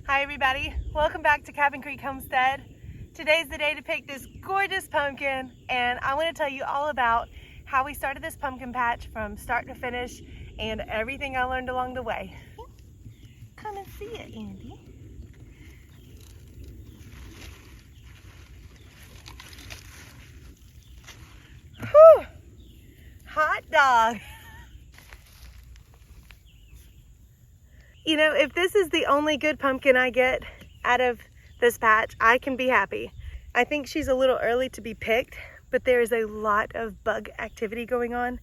Hi everybody, welcome back to Cabin Creek Homestead. Today's the day to pick this gorgeous pumpkin, and I want to tell you all about how we started this pumpkin patch from start to finish and everything I learned along the way. Come and see it, Andy. Whew! Hot dog! You know, if this is the only good pumpkin I get out of this patch, I can be happy. I think she's a little early to be picked, but there is a lot of bug activity going on,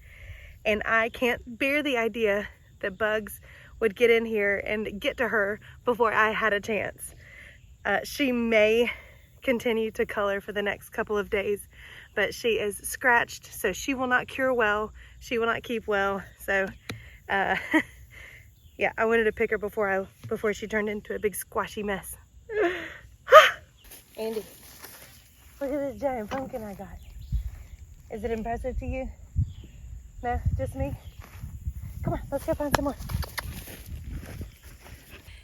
and I can't bear the idea that bugs would get in here and get to her before I had a chance. She may continue to color for the next couple of days, but she is scratched, so she will not cure well. She will not keep well. So yeah, I wanted to pick her before she turned into a big squashy mess. Andy, look at this giant pumpkin I got. Is it impressive to you? No, just me? Come on, let's go find some more.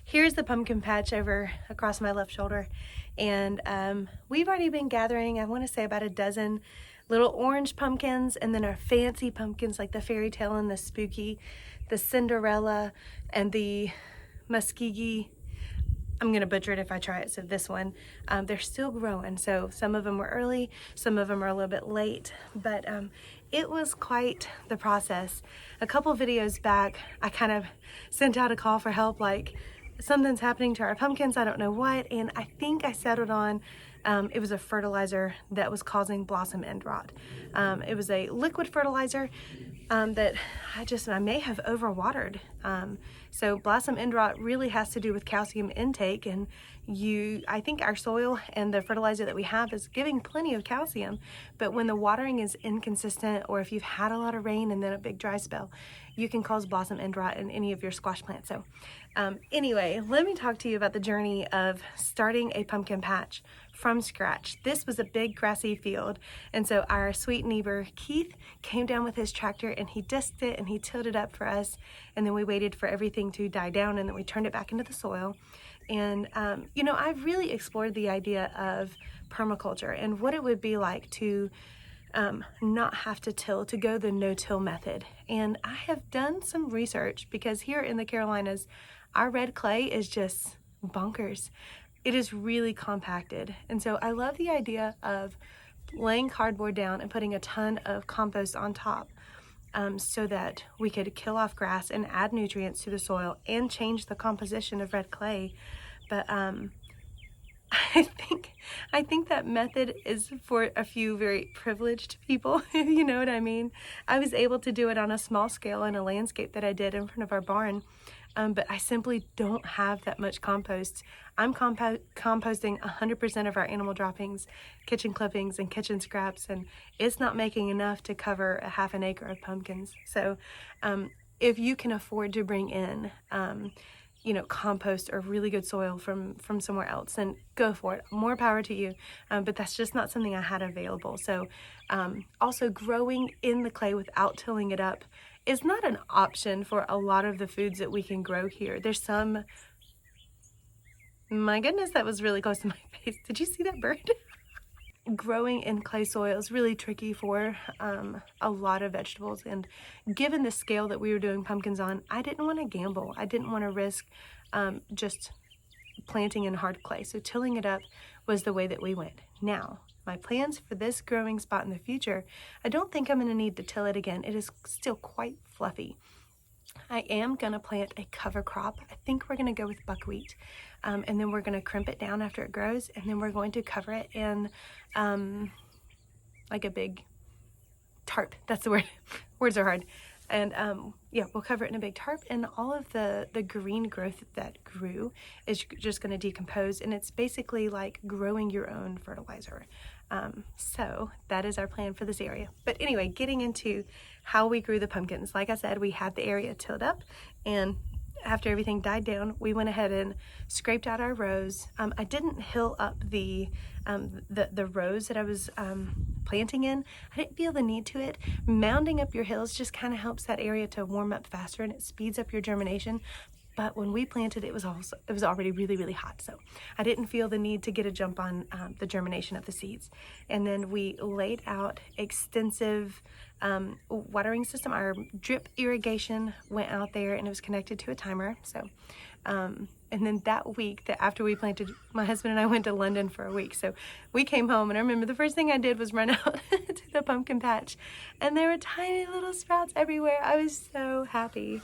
Here's the pumpkin patch over across my left shoulder. And we've already been gathering, I want to say about a dozen little orange pumpkins, and then our fancy pumpkins like the fairy tale and the spooky, the Cinderella and the Muskegee. I'm gonna butcher it if I try it. So this one, they're still growing. So some of them were early, some of them are a little bit late, but it was quite the process. A couple videos back, I kind of sent out a call for help, like something's happening to our pumpkins, I don't know what, and I think I settled on it was a fertilizer that was causing blossom end rot. It was a liquid fertilizer that I may have overwatered. So blossom end rot really has to do with calcium intake, and I think our soil and the fertilizer that we have is giving plenty of calcium, but when the watering is inconsistent, or if you've had a lot of rain and then a big dry spell, you can cause blossom end rot in any of your squash plants. So anyway, let me talk to you about the journey of starting a pumpkin patch from scratch. This was a big grassy field, and so our sweet neighbor Keith came down with his tractor and he disked it and he tilled it up for us, and then we waited for everything to die down, and then we turned it back into the soil. And you know, I've really explored the idea of permaculture and what it would be like to not have to till, to go the no-till method. And I have done some research, because here in the Carolinas, our red clay is just bonkers. It is really compacted. And so I love the idea of laying cardboard down and putting a ton of compost on top, so that we could kill off grass and add nutrients to the soil and change the composition of red clay. But I think that method is for a few very privileged people, you know what I mean? I was able to do it on a small scale in a landscape that I did in front of our barn, but I simply don't have that much compost. I'm composting 100% of our animal droppings, kitchen clippings, and kitchen scraps, and it's not making enough to cover a half an acre of pumpkins. So if you can afford to bring in you know, compost or really good soil from somewhere else, then go for it. More power to you. But that's just not something I had available. So also growing in the clay without tilling it up is not an option for a lot of the foods that we can grow here. There's some, my goodness, that was really close to my face. Did you see that bird? Growing in clay soil is really tricky for a lot of vegetables, and given the scale that we were doing pumpkins on, I didn't want to gamble. I didn't want to risk just planting in hard clay, so tilling it up was the way that we went. Now, my plans for this growing spot in the future, I don't think I'm going to need to till it again. It is still quite fluffy. I am going to plant a cover crop. I think we're going to go with buckwheat, and then we're going to crimp it down after it grows, and then we're going to cover it in like a big tarp. That's the word. Words are hard. And yeah, we'll cover it in a big tarp, and all of the green growth that grew is just going to decompose, and it's basically like growing your own fertilizer. So that is our plan for this area. But anyway, getting into how we grew the pumpkins. Like I said, we had the area tilled up, and after everything died down, we went ahead and scraped out our rows. I didn't hill up the rows that I was planting in. I didn't feel the need to it. Mounding up your hills just kind of helps that area to warm up faster, and it speeds up your germination. But when we planted, it was already really, really hot. So I didn't feel the need to get a jump on the germination of the seeds. And then we laid out extensive watering system. Our drip irrigation went out there, and it was connected to a timer. So, and then that week, that after we planted, my husband and I went to London for a week. So we came home, and I remember the first thing I did was run out to the pumpkin patch, and there were tiny little sprouts everywhere. I was so happy.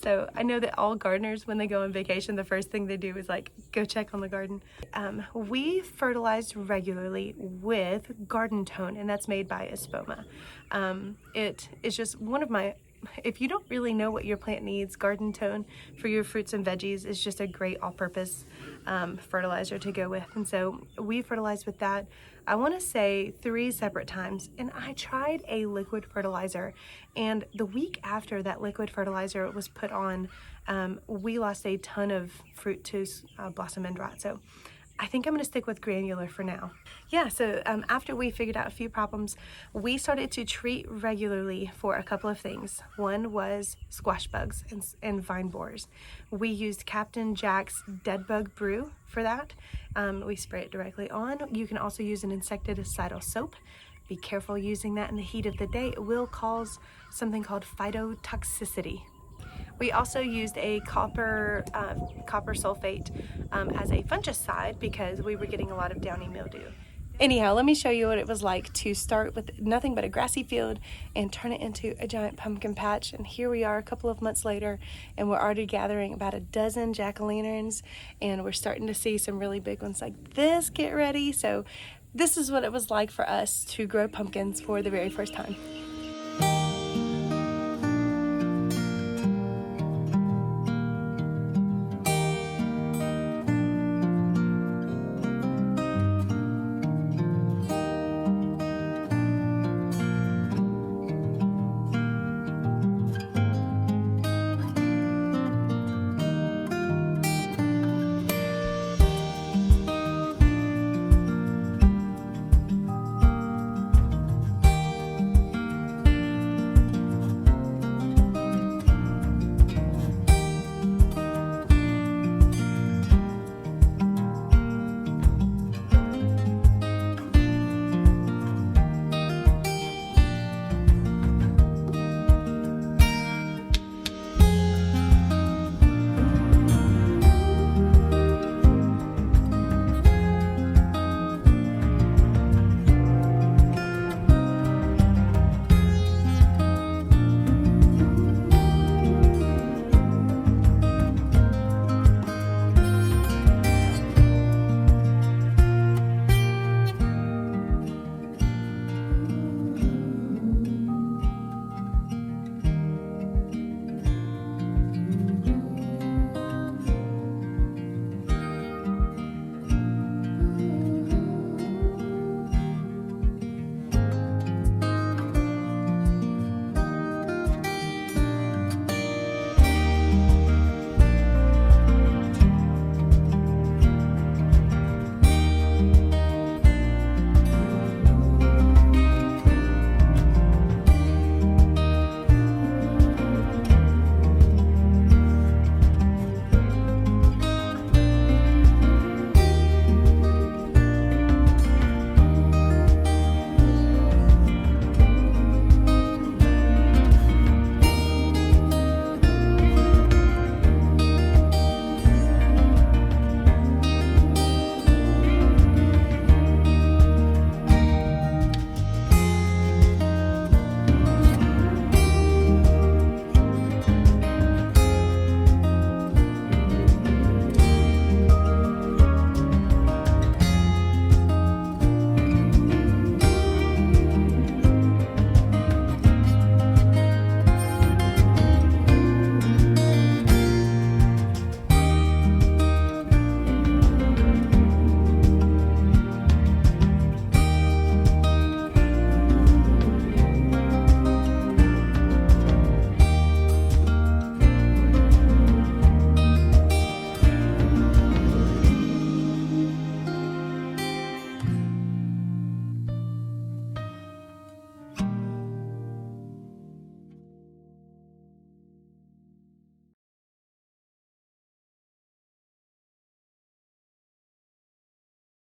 So I know that all gardeners, when they go on vacation, the first thing they do is like go check on the garden. We fertilized regularly with Garden Tone, and that's made by Espoma. It is just one of my, if you don't really know what your plant needs, Garden Tone for your fruits and veggies is just a great all-purpose fertilizer to go with. And so we fertilized with that, I want to say 3 separate times. And I tried a liquid fertilizer, and the week after that liquid fertilizer was put on, we lost a ton of fruit to blossom end rot. So I think I'm going to stick with granular for now. Yeah, so after we figured out a few problems, we started to treat regularly for a couple of things. One was squash bugs and vine borers. We used Captain Jack's Dead Bug Brew for that. We spray it directly on. You can also use an insecticidal soap. Be careful using that in the heat of the day. It will cause something called phytotoxicity. We also used a copper sulfate as a fungicide because we were getting a lot of downy mildew. Anyhow, let me show you what it was like to start with nothing but a grassy field and turn it into a giant pumpkin patch. And here we are a couple of months later, and we're already gathering about a dozen jack-o'-lanterns, and we're starting to see some really big ones like this get ready. So this is what it was like for us to grow pumpkins for the very first time.